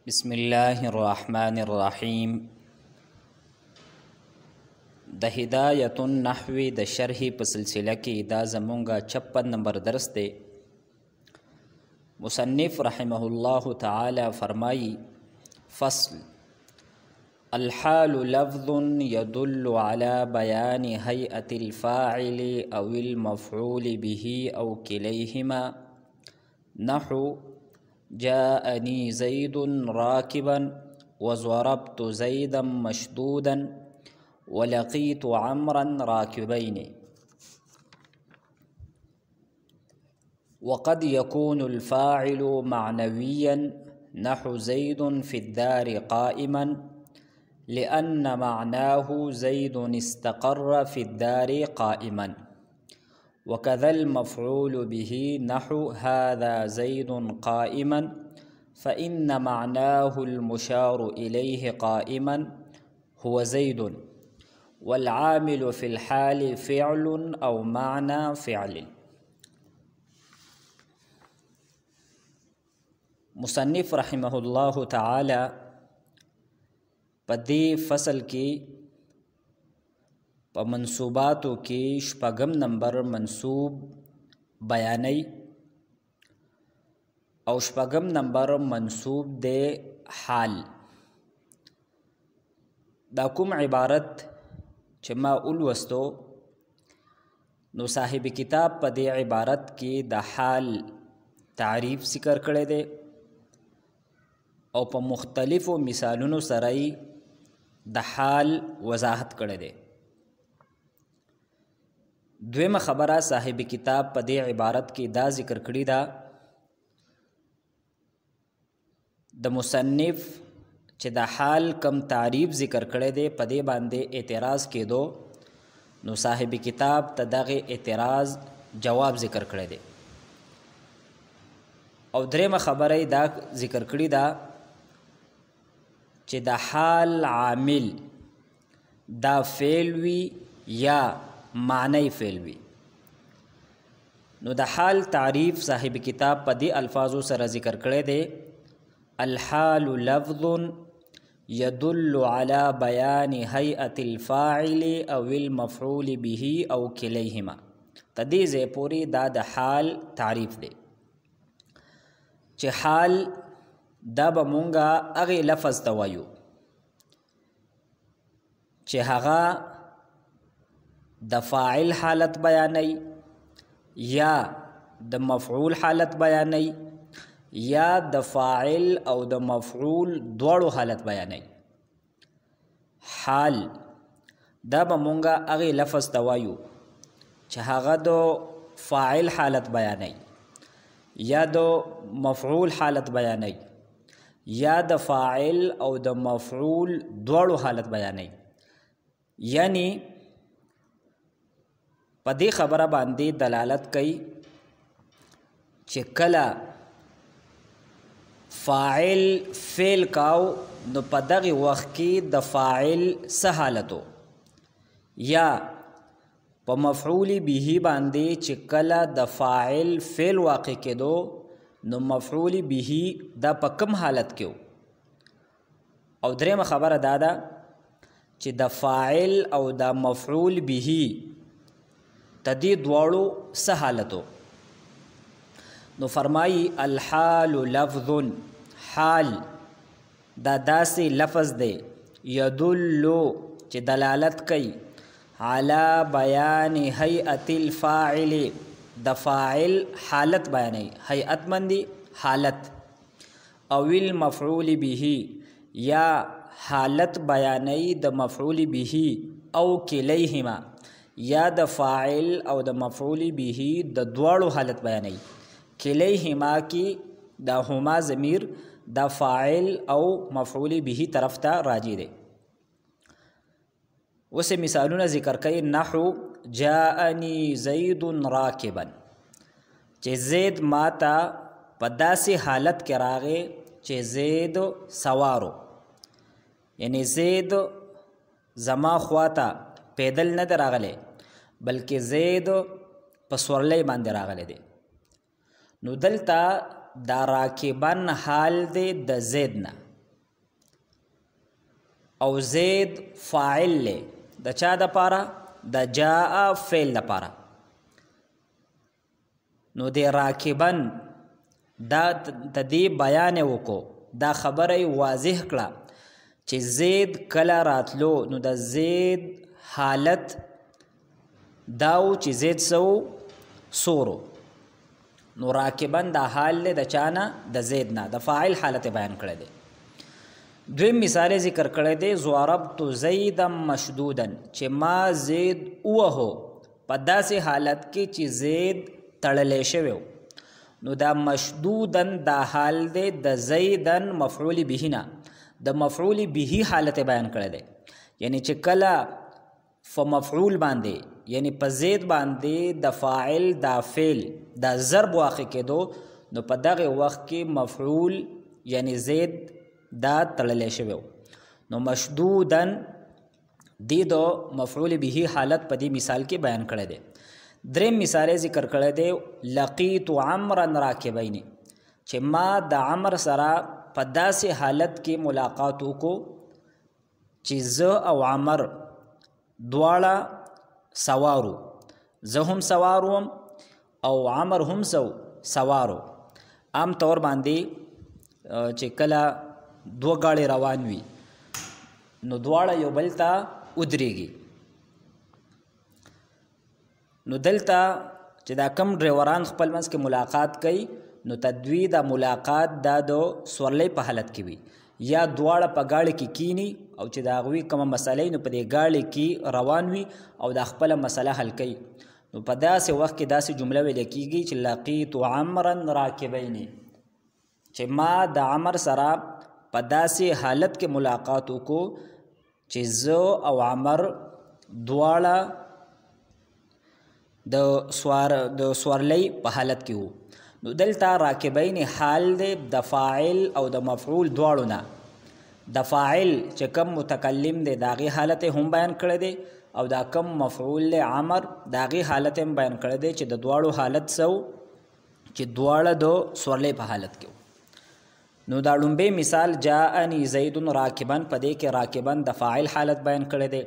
بسم الله الرحمن الرحیم. د هدایت النحو د شرح په سلسله کې دا زمونږه 56 نمبر درس دی. مصنف رحمه الله تعالی فرمائی: فصل: الحال لفظ يدل على بيان هيئة الفاعل أو المفعول به أو كليهما، نحو جاءني زيد راكبا وضربت زيدا مشدودا ولقيت عمرا راكبين. وقد يكون الفاعل معنويا نحو زيد في الدار قائما، لأن معناه زيد استقر في الدار قائما. وكذا المفعول به نحو هذا زيد قائما، فإن معناه المشار إليه قائما هو زيد، والعامل في الحال فعل أو معنى فعل. مصنف رحمه الله تعالی په دې فصل کې په منصوباتو کې شپږم نمبر منصوب بیانوي او شپږم نمبر منصوب دی حال. دا کوم عبارت چې ما ولوستو نو صاحب کتاب په دې عبارت کې د حال تعریف ذکر کړی دی او په مختلفو مثالونو سره د حال وضاحت کړی دی. دویمه خبره صاحب کتاب په دې عبارت کې دا ذکر کړی دا د مصنف چې د حال کم تعریف ذکر کړی دی په دې باندې اعتراض کېدو، نو صاحب کتاب ته دغه اعتراض جواب ذکر کړی دی. او دریمه خبره دا ذکر کړی دا چې د حال عامل دا فعل وي یا معنی فعل وي. نو د حال تعریف صاحب کتاب په دې الفاظو سره ذکر کړی دی: الحال لفظ يدل على بيان هيئة الفاعل أو المفعول به أو كليهما. تدې ځای پورې دا د حال تعریف دی چې حال دا به مونږه هغې لفظ ته وایو چې هغه د فاعل حالت بیانوي یا د مفعول حالت بیانوي یا د فاعل او د مفعول دواړو حالت بیانوي. حال دا به مونږه هغې لفظ ته وایو چې هغه د فاعل حالت بیانوي یا د مفعول حالت بیانوي یا د فاعل او د مفعول دواړو حالت بیانوي. یعنی په دې خبره باندې دلالت کوي چې کله فاعل فعل کاو نو په دغه وخت کې د فاعل څه حالتو، یا په مفعول به باندې چې کله د فاعل فعل واقع کېدو نو مفعول به دا په کوم حالت کې و. او دریمه خبره دا ده چې د فاعل او د مفعول به تدې دواړو څه حالتو. نو فرمایي الحال لفظ، حال دا داسې لفظ دی یدلو چې دلالت کوي علی بیان هیئة الفاعل، د فاعل حالت بیانوي، هیئت مندي حالت، او المفعول به یا حالت بیانوي د مفعول به او کلیهما یا د فاعل او د مفعول به د دواړو حالت بیانوي. کلیهما کې دا هما ضمیر د فاعل او مفعول به طرف ته راجع دی. اوس مثالونه ذکر کوي: نحو جاءني زید راکبا، چې زید ماته په داسې حالت کې راغی چې زید سوارو، یعنی زید زما خواته پیدل نه دی راغلی بلکې زید په سورلی باندې راغلی دی. نو دلته دا راکبن حال دی د زید نه، او زید فاعل له د چا د پاره د جاء فعل د پاره نو د راکبن دا تدی بیان وکړو دا خبره واضح کړه چې زید کله راتلو نو د زید حالت داو چې زید سورو نو راکبن دا حال له د چانه د زید نه د فاعل حالت بیان کړی دی دویم مثال ذکر کړی دی ضربت زیدا مشدودا چې ما زید وهو په داسې حالت کې چې زید تړلی شوی نو دا مشدودن دا حال دی د زیدن مفعول به نه د مفعول به حالت بیان کړی دی یعنی چې کله فمفعول باندې یعنی په زید باندې د فاعل دا فعل دا ضرب واقع کېدو نو په دغه وخت کې مفعول یعنی زید دا تړلی شوی نو مشدودن دی دو مفعول به حالت په دې مثال کې بیان کړی دی دریم مثال ذکر کړی دی لقیت عمرا راکبین چې ما د عمر سره په داسې حالت کې ملاقات وکړو چې زه او عمر دواړه سوارو زه هم سواروم او عمر هم سوارو عام طور باندې چې کله دو غاړې روان وي نو دواړه یو بل ته ودرېږي نو دلته چې دا کم ډریوران خپل منځ کې ملاقات کوي نو تدوی دا ملاقات دا د سورلۍ په حالت کې وي یا دواړه په غاړه کې کینی او چې دا غوي کومه مسله نو په دې غاړه کې روان وي او دا خپل مسله حل کوي نو په داسې وخت کې داسې جمله ویل کېږي چې لقیت عمرا راکبین چې ما د عمر سره په داسې حالت کې ملاقات وکړو چې زه او عمر دواړه د سوارلۍ په حالت کې وو نو دلته راکبین حال دی د فاعل او د مفعول دواړو نه د فاعل چې کم متکلم دی د هغې حالت هم بیان کړی دی او دا کم مفعول دی عمر د هغې حالت هم بیان کړی دی چې د دواړو حالت سو چې دواړه د سوارلۍ په حالت کې نو دا لومبی مثال جاءنی زید راکبن په دې کې راکبن د فاعل حالت بیان کړی دی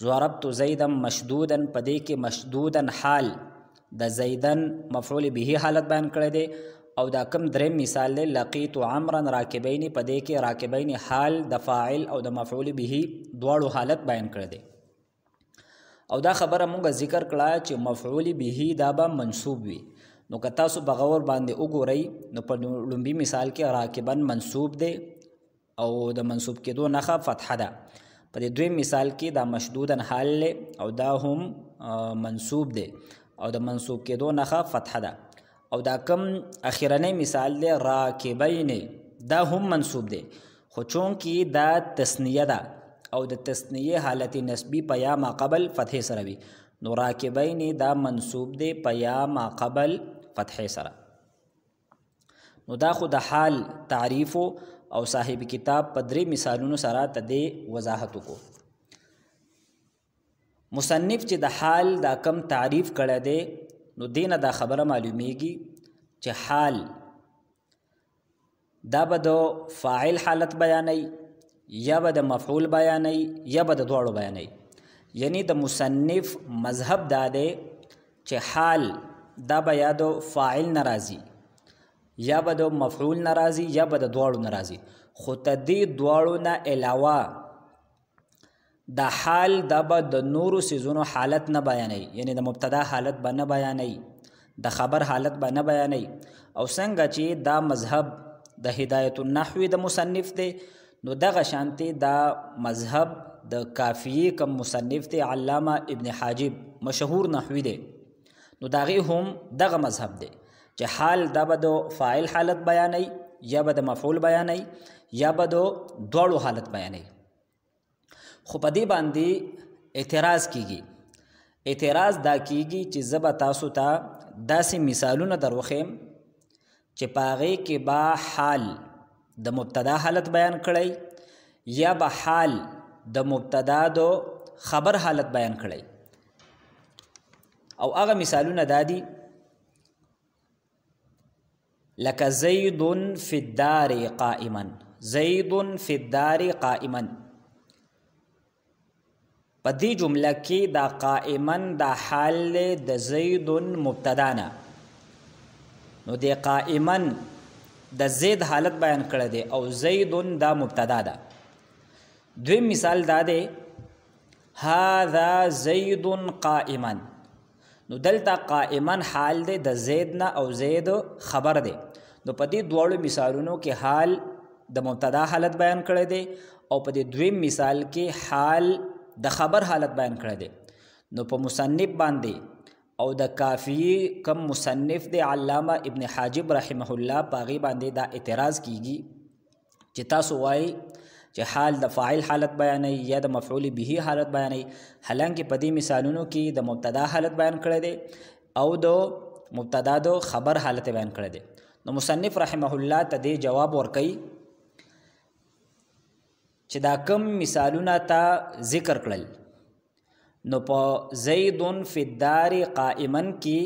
ضربت زیدا مشدودا په دې کې مشدودا حال د زیدن مفعول به حالت بیان کړی دی او دا کم دریم مثال دی لقیت عمرا راکبین په دې کې راکبین حال د فاعل او د مفعول به دواړو حالت بیان کړی دی او دا خبره مونږ ذکر کړه چې مفعول به دا به منصوب وي نو که تاسو بغور باندې وګورئ نو په لومبي مثال کې راکبن منصوب دی او د منصوب کېدو نښه فتحه ده په دې دویم مثال کې دا مشدودن حال له او دا هم منصوب دی او د منصوب کېدو نښه فتحه ده او دا کم اخیرنی مثال دی راکبین دا هم منصوب دی خو چونکې دا تثنیه ده او د تثنیه حالت نسبی په یا ما قبل فتح سره وي نو راکبین دا منصوب دی په یا ما قبل فتح سره نو دا خو د حال تعریف او صاحب کتاب په درې مثالونو سره ته دې وضاحت وکړو مصنف چې د حال دا کم تعریف کړی دی نو دینه دا خبره معلومیږي چې حال دا به د فاعل حالت بیانوي یا به د مفعول بیانوي یا به د دواړو بیانوي یعنی د مصنف مذهب دا دی چې حال دا به یا د فاعل ناراضي یا به د مفعول ناراضي یا به د دواړو ناراضي خو تدې دواړو نه علاوه د حال دا به د نورو سيزونو حالت نه بیانوي یعنی د مبتدا حالت به نه بیانوي د خبر حالت به نه بیانوي او څنګه چې دا مذهب د هدایت النحو د مصنف دی نو دغه شانتي دا مذهب د کافیه کم مصنف دی علامه ابن حاجب مشهور نحوی دی نو داغي هم دغه مذهب دی چې حال دا به د فاعل حالت بیانوي یا به د مفعول بیانوي یا به د دواړو حالت بیانوي خو په دې باندې اعتراض کیږي اعتراض دا کیږي چې زه به تاسو ته داسې مثالونه دروښیم چې په هغې کې به حال د مبتدا حالت بیان کړی یا به حال د مبتدا د خبر حالت بیان کړی او هغه مثالونه دا دي لکه زید فی الدار قائما زید فی الدار قائما په دې جمله کې دا قائمن دا حال د زید مبتدا نه، نو د قائمن د زید حالت بیان کړی دی او زید دا مبتدا ده. دویم مثال دا دی هذا زید قائمن، نو دلته قائمن حال دی د زید نه او زید خبر دی. نو په دې دواړو مثالونو کې حال د مبتدا حالت بیان کړی دی او په دې دویم مثال کې حال د خبر حالت بیان کړی دی. نو په مصنف باندې او د کافی کم مصنف دی علامه ابن حاجب رحمه الله پاغي باندې دا اعتراض کیږي چې تاسو وایي چې حال د فاعل حالت بیانوي یا د مفعول به حالت بیانوي، حالانکه په دې مثالونو کې د مبتدا حالت بیان کړی دی او د مبتدا د خبر حالت بیان کړی دی. نو مصنف رحمه الله ته دې جواب ورکوي چې دا کم مثالونه تا ذکر کړل، نو په زید فی الدار قائمن کې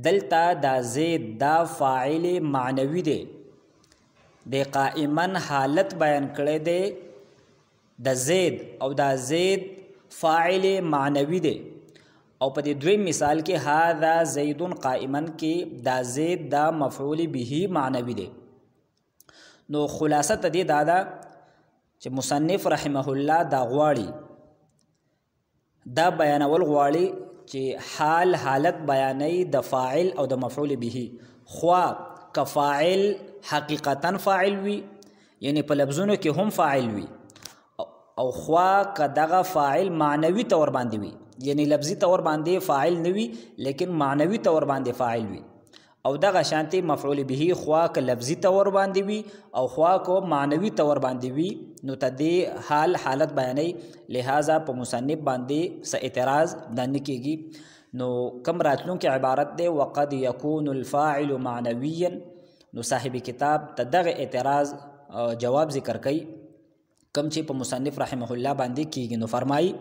دلته دا زید دا فاعل معنوي دی، د قائمن حالت بیان کړی دی د زید او دا زید فاعل معنوي دی. او په دې دویم مثال کې هذا زید قائمن کې دا زید دا مفعول به معنوي دی. نو خلاصه ته دې دا ده چې مصنف رحمه الله دا غواړي دا بیانول غواړي چې حال حالت بیانوي د فاعل او د مفعول به، خوا که فاعل حقیقتا فاعل وي یعنی په لفظونو کې هم فاعل وي، او خوا که دغه فاعل معنوي طور باندې وي یعنی لفظي طور باندې فاعل نه وي لیکن معنوي طور باندې فاعل وي، او دغه شانتي مفعول به خوا که لفظي طور باندې وي او خوا که معنوي طور باندې وي نو تدې حال حالت بیانوي. لہذا په مصنف باندې څه اعتراض نه کېږي. نو کم راتلونکي عبارت دی وقد يكون الفاعل معنويا، نو صاحب کتاب ته دغه اعتراض جواب ذکر کوي کم چې په مصنف رحمه الله باندې کېږي. نو فرمایي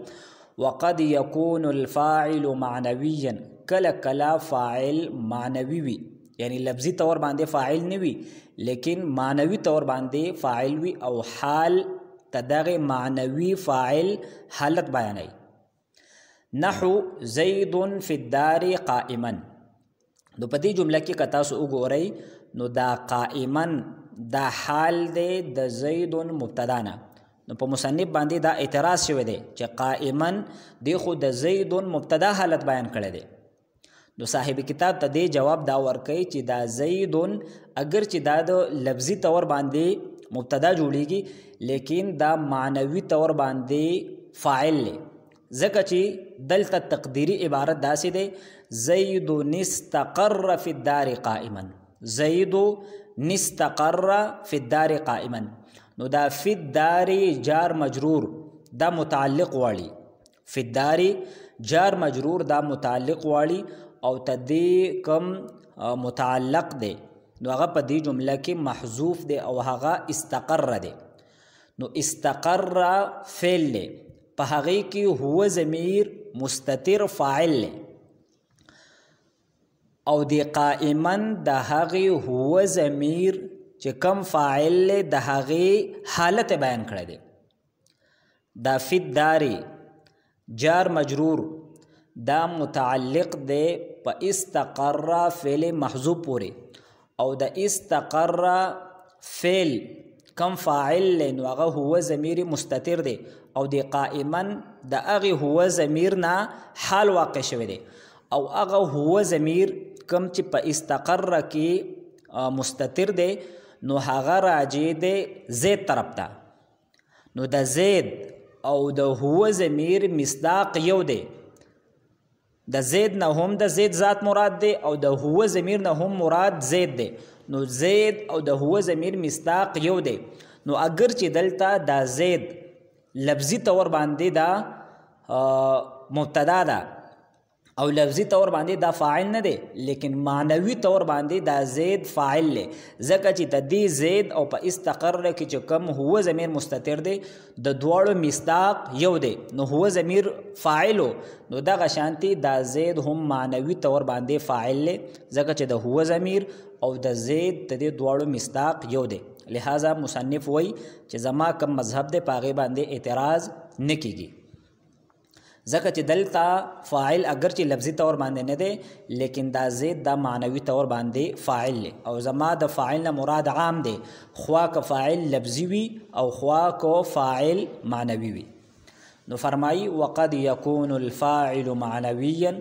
وقد يكون الفاعل معنويا، کله کله فاعل معنوي وي یعنی لفظي طور باندې فاعل نه وي لیکن معنوي طور باندې فاعل وي او حال تدغه معنوي فاعل حالت بیانوي. نحو زید فی الدار قائما، نو په دې جمله کې که تاسو وګورئ نو دا قائمن دا حال دی د زید مبتدا نه. نو په مصنف باندې دا اعتراض شوی دی چې قائمن دی خو د زید مبتدا حالت بیان کړی دی. نو صاحب کتاب ته دې جواب دا ورکوي چې دا زید اگر چې دا د لفظي طور باندې مبتدا جوړیږي لیکن دا معنوي طور باندې فاعل دی، ځکه چې دلته تقدیری عبارت داسې دی زید نستقر فی الدار قائما، زید نستقر فی الدار قائما. نو دا فی الدار جار مجرور دا متعلق والی، فی الدار جار مجرور دا متعلق والی او تدی کم متعلق دی نو هغه په دې جمله کې محذوف دی او هغه استقر دی. نو استقر فعل دی، په هغه کې هو ضمیر مستتر فاعل دی او دی قائمن د هغه هو ضمیر چې کم فاعل د هغه حالت بیان کړی دی. دا فی الدار جار مجرور دا متعلق دی په استقر فعل محذوف پورې او د استقر فعل کم فاعل نو هغه هو ضمیر مستتر دی او دی قائمن د هغه هو ضمیر نه حال واقع شوی دی او هغه هو ضمیر کم چې په استقر کې مستتر دی نو هغه راجع دی زید طرف ته. نو د زید او د هو ضمیر مصداق یو دی، د زید نه هم د زید ذات مراد دی او د هو ضمیر نه هم مراد زید دی. نو زید او د هو ضمیر مصداق یو دی. نو اگر چې دلته دا زید لفظي طور باندې دا مبتدا ده او لفظي طور باندې دا فاعل نه دی لیکن معنوي طور باندې دا زید فاعل دی، ځکه چې د دې زید او په استقر کې چې کم هو ضمیر مستتر دی د دواړو مصداق یو دی نو هو ضمیر فاعلو نو دغه شانتي دا زید هم معنوي طور باندې فاعل دی ځکه چې د هو ضمیر او د زید د دې دواړو مصداق یو دی. لہذا مصنف وای چې زما کم مذهب دی پاغه باندې اعتراض نه کیږي. ځکه چې دلته فاعل اگر چې لفظي طور باندې نه دی لیکن دا زید دا معنوي طور باندې فاعل دی او زما د فاعل نه مراد عام دی خوا که فاعل لفظي وي او خوا که فاعل معنوي وي نو فرمایي وقد يكون الفاعل معنويا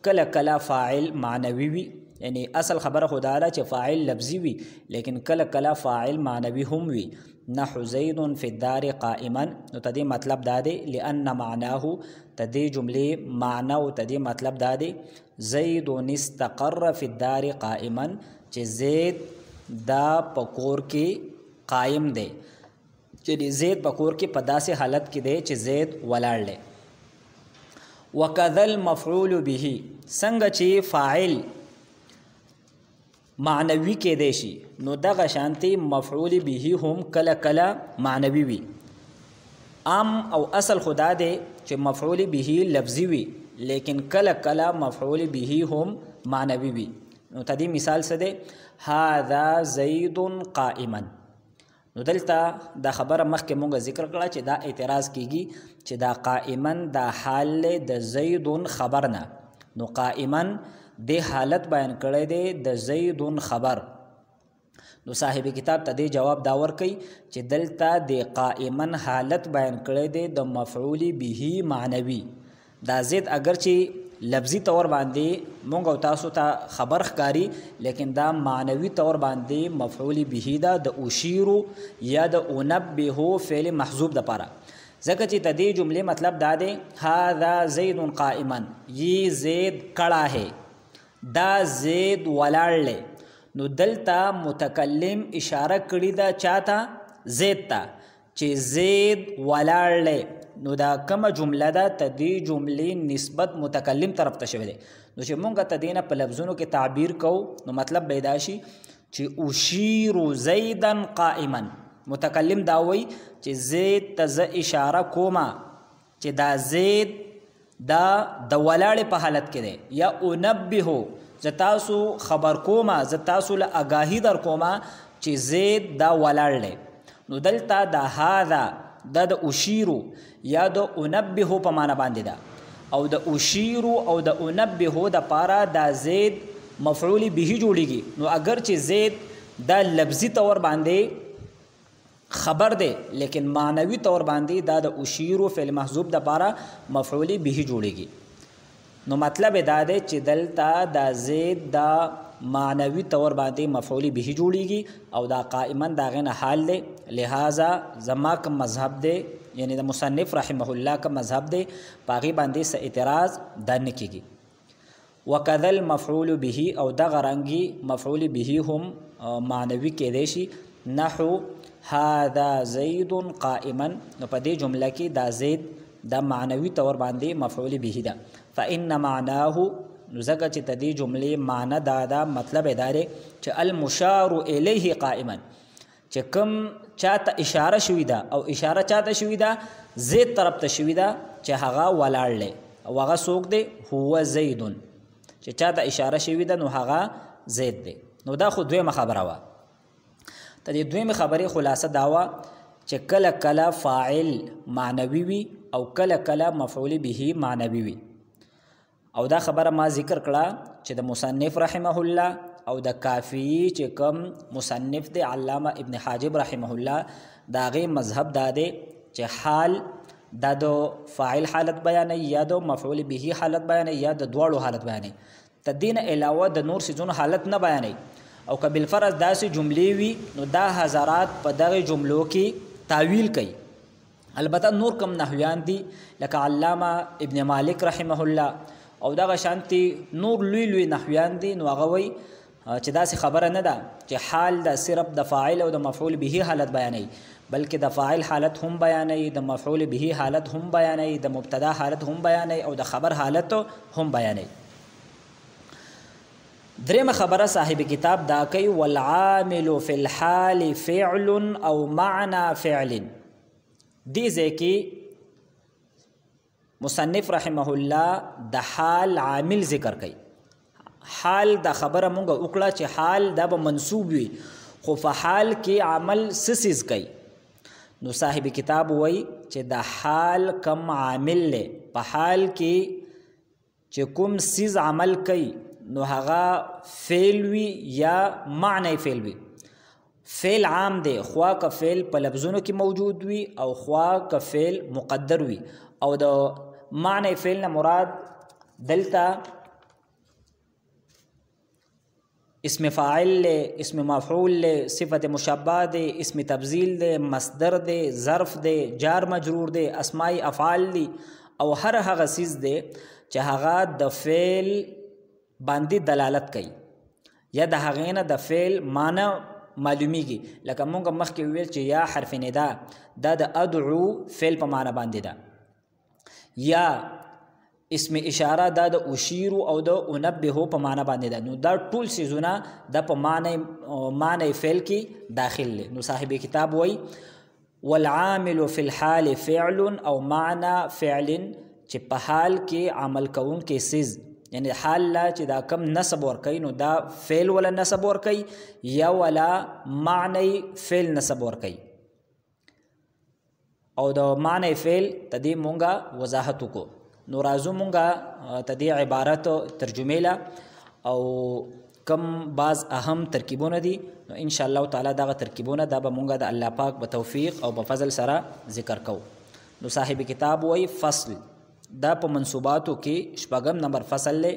کله کله فاعل معنوي وي یعنی اصل خبره خدا ده چې فاعل لفظي وي لیکن کله کله فاعل معنوي هم وي نحو زید فی الدار قائما نو تدې مطلب دا دی لأن معناه تدې جملې معنی او تدې مطلب دا دی زید استقر فی الدار قائما چې زید دا پکور کې قائم دی چې زید پکور کې په داسې حالت کې دی چې زید ولاړ دی وکذا المفعول به څنګه چې فاعل معنوي کې دی شي نو دغه شانتي مفعول به هم کله کله معنوي وي عام او اصل خدا دی چې مفعول به لفظي وي لیکن کله کله مفعول به هم معنوي وي نو تدې مثال څه دی هذا زید قائما نو دلته دا خبره مخکې مونږ ذکر کړه چې دا اعتراض کیږي چې دا قائما دا حال د زید خبر نه نو قائما د حالت بیان کړی دی د زید خبر نو صاحب کتاب ته دی جواب دا ورکوي چې دلته د قائما حالت بیان کړی دی د مفعول به معنوي دا زید اگر چې لفظي طور باندې مونږ او تاسو ته خبر ښکاري لیکن دا معنوي طور باندې مفعول به دا د اشیر یا د انبه فعل محذوب د پاره ځکه چې د دې جملې مطلب دا دی هذا زید قائما یہ زید کړه ہے دا زید ولاړ نو دلته متکلم اشاره کړی دا چاته زید ته چې زید ولاړ نو دا کومه جمله ده ته دې جملې نسبت متکلم طرف ته شوی دی نو چې مونږ ته دې نه په لفظونو کې تعبیر کوو نو مطلب پیدا شي چې اشیر زیدا قائما متکلم دا وایي چې زید ته زه اشاره کومه چې دا زید دا د ولاړې په حالت کې دی یا انبهو زه تاسو خبر کومه زه تاسو له آګاهي در کومه چې زید دا ولاړ دی نو دلته دا هذا دا د اشیرو یا د انبهو په معنی باندې ده او د اشیرو او د انبهو د پاره دا زید مفعول به جوړیږي نو اگر چې زید دا لفظي طور باندې خبر دی لیکن معنوي طور باندې دا د اشیرو فعل محذوب د پاره مفعول به جوړیږي نو مطلب دا دی چې دلته دا زید دا معنوي طور باندې مفعول به جوړیږي او دا قائما دا غنه حال دی لہذا زما کوم مذهب دی یعنی د مصنف رحمه الله کوم مذهب دی پاغي باندې څه اعتراض دن کیږي وکذا المفعول به او دا غرانګي مفعول به هم معنوي کې دی شي نحو هذا زید قائما نو په دې جمله کې دا زید دا معنوي طور باندې مفعول به ده فإن معناه نو ځکه چې د دې جملې معنی دا مطلب دا دی چې المشار الیه قائما چې کوم چاته اشاره شوې ده او اشاره چاته شوې ده زید طرف ته شوې ده چې هغه ولاړ دی او هغه څوک دی هو زید چې چاته اشاره شوې ده نو هغه زید دی نو دا خو دویمه خبره وه ته دې دویمه خبرې خلاصه دا وه چې کله کله فاعل معنوي وي او کله کله مفعول به معنوي وي او دا خبره ما ذکر کړه چې د مصنف رحمه الله او د کافی چې کوم مصنف دی علامه ابن حاجب رحمه الله دا غي مذهب دا دی چې حال دا د فاعل حالت بیانې یا د مفعول به حالت بیانې یا د دواړو حالت بیانې تدین علاوه د نور سيزونو حالت نه بیانې او که بالفرض داسې جملې وي نو دا حضرات په دغه جملو کې تعویل کوي البته نور کم نحویان دي لکه علامه ابن مالک رحمه الله او دغه شانتي نور لوی نحویان دي نو هغه وایي چې داسې خبره نه ده چې حال د صرف د فاعل او د مفعول به حالت بیانوي بلکې د فاعل حالت هم بیانوي د مفعول به حالت هم بیانوي د مبتدا حالت هم بیانوي او د خبر حالت هم بیانوي درېمه خبره صاحب کتاب دا کوي والعامل فی الحال فعل او معنى فعل دې ځای کې مصنف رحمه الله د حال عامل ذکر کوي حال دا خبره مونږ وکړه چې حال دا به منصوب وي خو په حال کې عمل سسیز کوي نو صاحب کتاب وایي چې د حال کم عامل له په حال کې چې کوم سیز عمل کوي نو هغه فعل وي یا معنی فعل وي. فعل عام دی خوا که فعل په لفظونو کې موجود وي او خوا که فعل مقدر وي. او د معنی فعل نه مراد دلته اسم فاعل له، اسم مفعول له، صفت مشبہ دی، اسم تبذیل دی، مصدر دی، ظرف دی، جار مجرور دی، اسماء افعال دی او هر هغه سیز دی چې هغه د فعل باندې دلالت کوي یا د هغې نه د فعل معنی معلومیږي. لکه مونږ مخکې ویل چې یا حرف ندا دا د ادعو فعل په معنی باندې ده، یا اسم اشاره دا د اشیرو او د انبهو په معنی باندې ده. نو دا ټول سیزونه د په معنی فعل کې داخل دي. نو صاحب کتاب وای والعامل فی الحال فعل او معنی فعل چې په حال کې عمل کوونکی سیز یعنی حال لا چې دا کم نسب ورکوي نو دا فعل ولا نسب ورکوي یا ولا معنی فعل نسب ورکوي. او د معنی فعل تدې مونږه وضاحت وکړو. نو راځو مونږه تدې عبارت ترجمه له او کم بعض اهم ترکیبونه دي. نو ان شاء الله تعالی دغه ترکیبونه دا به مونږه د الله پاک په توفیق او په فضل سره ذکر کوو. نو صاحب کتاب وای فصل دا په منصوباتو کې شپږم نمبر فصل له.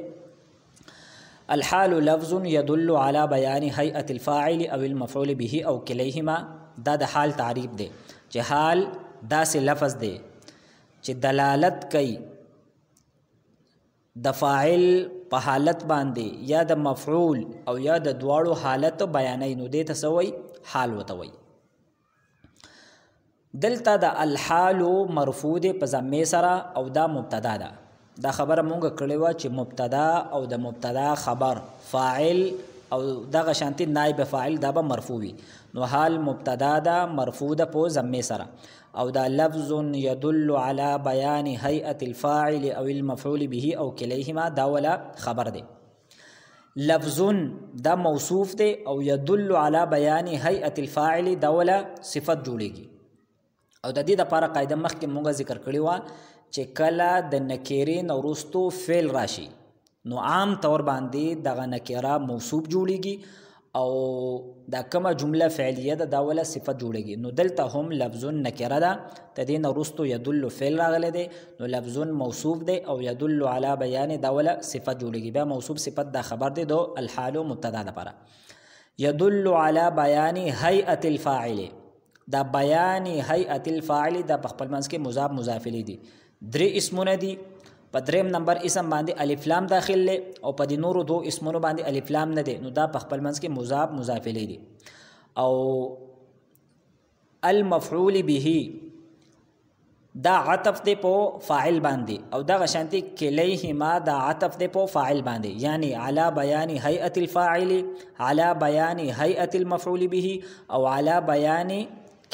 الحال لفظ يدل على بيان هيئة الفاعل او المفعول به او كليهما. دا د حال تعریف دی چې حال داسې لفظ دی چې دلالت کوي د فاعل په حالت باندې یا د مفعول او یا د دواړو حالت بیانوي. نو دې ته څه وایي؟ حال ورته وایي. دلته د الحال مرفوع دی په ضمې سره او دا مبتدا ده. دا خبره مونږ کړې وه چې مبتدا او د مبتدا خبر فاعل او دغه شانتي نائب فاعل دا به مرفوع وي. نو حال مبتدا ده مرفوع ده په ضمې سره او دا لفظ يدل على بيان هيئة الفاعل او المفعول به او كليهما دا ولا خبر دی. لفظ دا موصوف دی او يدل على بيان هيئة الفاعل دا ولا صفت جوړيږي. او د دې لپاره قاعده مخکې مونږ ذکر کړی و چې کله د نکیرې نه وروستو فعل راشي نو عام طور باندې دغه نکیره موصوف جوړیږي او دا کومه جمله فعلیه ده دا ولا صفت جوړیږي. نو دلته هم لفظ نکره ده د دې نه وروستو يدل فعل راغلی دی نو لفظ موصوف دی او يدل على بیان دا ولا صفت جوړیږي. بیا موصوف صفت دا خبر دی دو الحال مبتدا لپاره. يدل على بیان هيئة الفاعل دا بیان هيئة الفاعل دا په خپل منځ کې مضاف مضاف الیه دي. درې اسمونه دي. په دریم نمبر اسم باندې الف لام داخل له او په دې نورو دو اسمونو باندې الف لام نه دي. نو دا په خپل منځ کې مضاف مضاف الیه دي. او المفعول به دا عطف دی په فاعل باندې او دا غشانتي کلیهما دا عطف دی په فاعل باندې یعنی على بیان هيئة الفاعل على بیان هيئة المفعول به او على بیان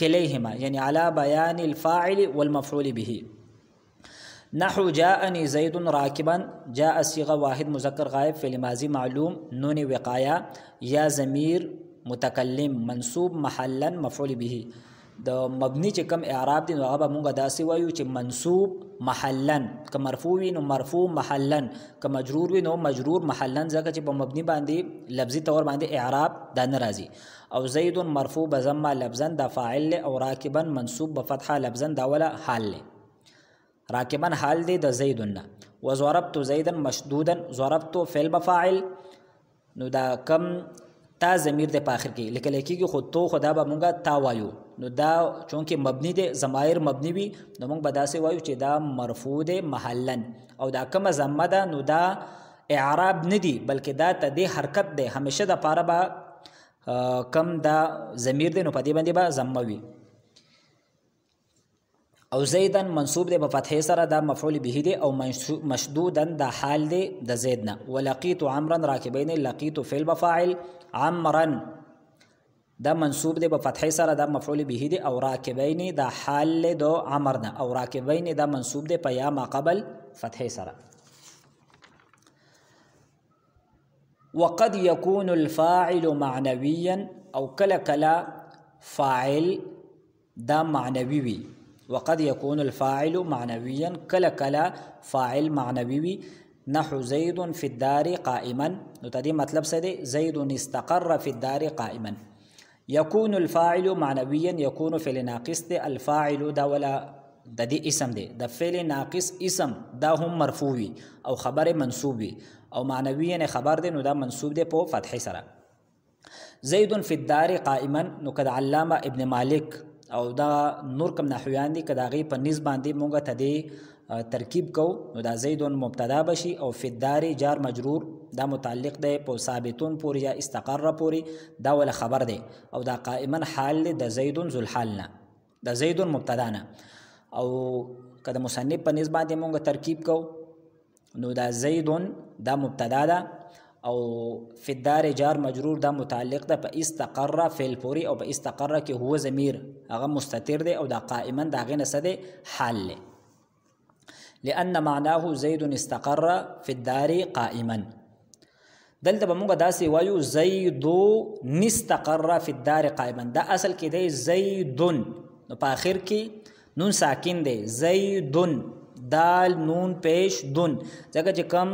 کلیهما یعنی على بیان الفاعل والمفعول به. نحو جاءني زيد راكبا جاء صيغه واحد مذكر غائب فعل ماضي معلوم نون وقايه یا ضمیر متکلم منصوب محلا مفعول به. د مبني چې کم اعراب دي نو هغه مونږه داسې وایو چې منصوب محلا که مرفوع وي نو مرفوع محلا که مجرور وي نو مجرور محلا ځکه چې په مبني باندې لفظي طور باندې اعراب دا نه راځي. او زید مرفوع بضمه لفظا دا فاعل او راکبا منصوب بفتحه لفظا دا ولا حال له. راکبا حال دی د زیدن و ضربت زیدا مشدودا ضربت فعل بفاعل نو دا کم تا ضمیر د په اخر کې لیکل کېږي خو تو خدا به مونږه تا وایو نو دا چونکه مبني دی ضمایر مبني وي نو مونږ به داسې وایو چې دا مرفوع دی محلا او دا کومه ضمه ده نو دا اعراب نه دی بلکې دا تدې حرکت دی همیشه د پاره به کم دا ضمیر دی نو په دې باندې به ضمه وي. او زیدن منصوب دی په فتحې سره دا مفعول به دی او مشدودن دا حال دی د زید نه. ولقیت عمرا راکبین لقیت فعل بفاعل عمرا دا منصوب دی په فتحې سره دا مفعول به دی او راکبین دا حال دی د عمر نه او راکبین دا منصوب دی په یا ما قبل فتحې سره. وقد يكون الفاعل معنويا او کله کله فاعل دا معنوي وي وقد يكون الفاعل معنويا کله کله فاعل معنوي وي نحو زید فی الدار قائما نو تدې مطلب څه دی زید استقر فی الدار قائما يكون الفاعل معنويا يكون فعل ناقص دی الفاعل دا ولا د دې اسم دی د فعل ناقص اسم دا هم مرفوع وي او خبر منصوب وي او معنوي نه خبر دی نو دا منصوب دی په فتح سره زید فی الدار قائما نو کد علامه ابن مالک او دا نور کم نحویان دي کدا غي په نسبت باندې مونږ ته دی ترکیب کو نو دا زید مبتدا بشي او فی الدار جار مجرور دا متعلق دی په ثابتون پوری یا استقر پوری دا ول خبر دی او دا قائما حال د زید ذو الحال نه دا زید مبتدا نه او کدا مصنف په نسبت باندې مونږ ترکیب کو نو دا زید دا مبتدا ده او فی الدار جار مجرور دا متعلق ده په استقر فعل پوری او په استقر کې هو ضمیر هغه مستتر دی او دا قائما دا غنه سده حال له لأن معناه زید استقر فی الدار قائما دلته به موږ داسې وایو زید نستقر فی الدار قائما دا اصل کې دی زیدن نو په آخر کې نون ساکن دی زیدن دال نون پیش دن ځکه چې کم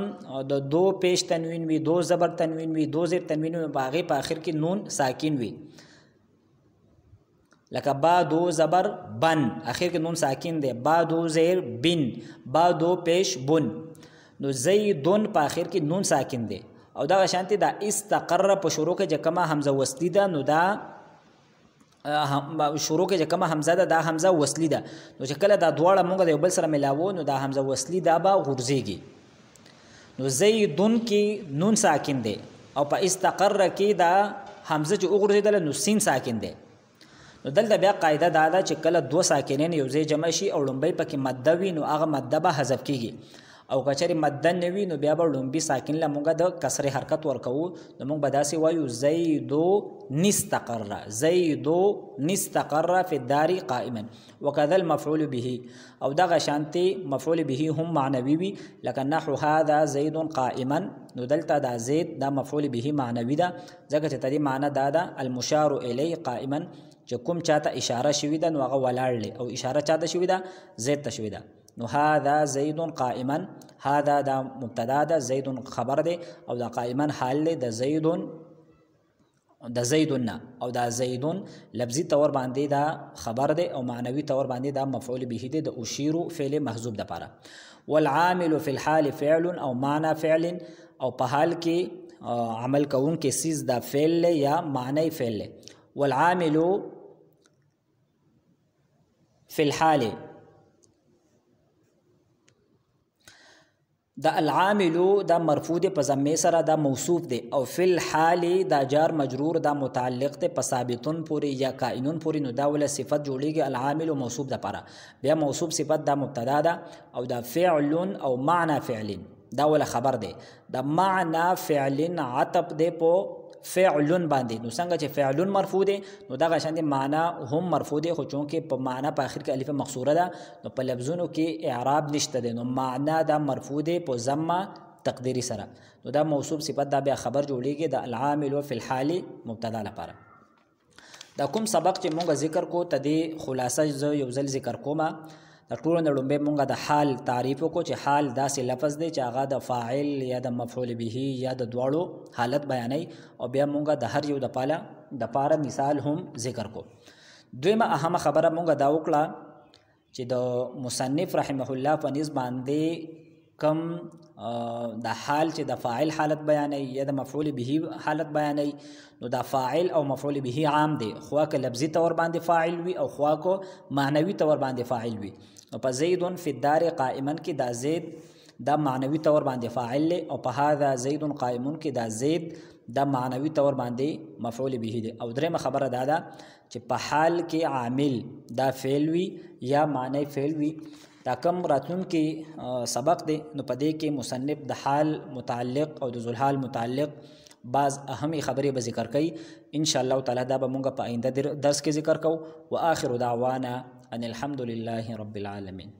د دو پیش تنوین وي دو زبر تنوین وي دو زیر تنوین وي باغې په آخر کې نون ساکن وي لکه با دو زبر بن آخر کې نون ساکن دی با دو زیر بن با دو پیش بن نو زیدن په آخر کې نون ساکن دی او دا شانتي دا استقر په شروع کې چې کما حمزه وصلی ده نو دا شروع کې چې کومه حمزه ده دا حمزه وصلی ده نو چې کله دا دواړه مونږ د یو بل سره ملاوو نو دا حمزه وصلی دا به غورځېږي نو زیدن کې نون ساکن دی او په استقر کې دا حمزه چې وغورځېدله نو سین ساکن دی نو دلته بیا قاعده دا ده چې کله دو ساکنین یو ځای جمع شي او لومبۍ پکې مده وي نو هغه مده به حذف کېږي او کچری مده نه وي نو بیا به لومبي ساکن له مونږ د کسر حرکت ورکوو نو مونږ به داسې وایو زیدو نستقر زیدو نستقر فی الدار قائما وکذا المفعول به او دغه شانتي مفعول به هم معنوي وي لکه نحو هذا زید قائما نو دلته دا زید دا مفعول به معنوي ده ځکه چې تدې معنی دا ده المشار الیه قائما چې کوم چاته اشاره شوی ده نو هغه ولاړ او اشاره چاته شوی ده زید ته شوی ده نو هذا زید قائما هذا دا مبتدا ده زید خبر ده او دا قائما حال ده زیدن او دا زیدن لفظي تور باندې دا خبر ده او معنوي تور باندې دا مفعول به ده د اشیر فعل محذوف ده پاره والعامل في الحال فعل او معنى فعل او په حال کې عمل کوون کې سیز دا فعل یا معنی فعل والعامل في الحال دا العامل دا مرفوع دی په ضمه سره دا موصوف دی او فی الحال دا جار مجرور دا متعلق دی په ثابتون پوری یا کائنون پوری نو دا ول صفت جوړیږي العامل موصوف د پاره بیا موصوف صفت دا مبتدا ده او دا فعل او معنى فعل دا ول خبر دی دا معنى فعل عطف دی په فعل باندې نو څنګه چې فعل مرفوع دی نو دا غشان دي معنی هم مرفوع دی خو چونکه په معنی په اخر کې الف مقصوره ده نو په لفظونو کې اعراب نشته دی نو معنی دا مرفوع دی په ضمه تقدیری سره نو دا موصوف صفت دا بیا خبر جوړیږي د العامل فی الحال مبتدا لپاره دا کوم سبق چې مونږ ذکر کو تدې خلاصه ز یو ځل ذکر کومه د ټولو نه لومبې مونږه د حال تعریف کو چې حال داسې لفظ دی چې هغه د فاعل یا د مفعول به یا د دواړو حالت بیانوي او بیا مونږه د هر یو د پاره مثال هم ذکر کو دویمه اهمه خبره مونږه دا وکړه چې د مصنف رحمه الله په نسبت باندې کم د حال چې د فاعل حالت بیانوي یا د مفعول به حالت بیانوي نو دا فاعل او مفعول به عام دی خوا که لفظي تور باندې فاعل وي او خوا که معنوي تور باندې فاعل وي نو په زید فی الدار قائما کې دا زید دا معنوي تور باندې فاعل له او په هذا زید قائم کې دا زید دا معنوي تور باندې مفعول به دی او درېمه خبره دا ده چې په حال کې عامل دا فعل وي یا معنی فعل وي دا کم راتلون کې سبق دی نو په دې کې مصنف د حال متعلق او د ذوالحال متعلق بعض اهمي خبرې به ذکر کړي ان شاء الله تعالی دا به مونږ په آینده درس کې ذکر کوو واخر دعوانا ان الحمد لله رب العالمين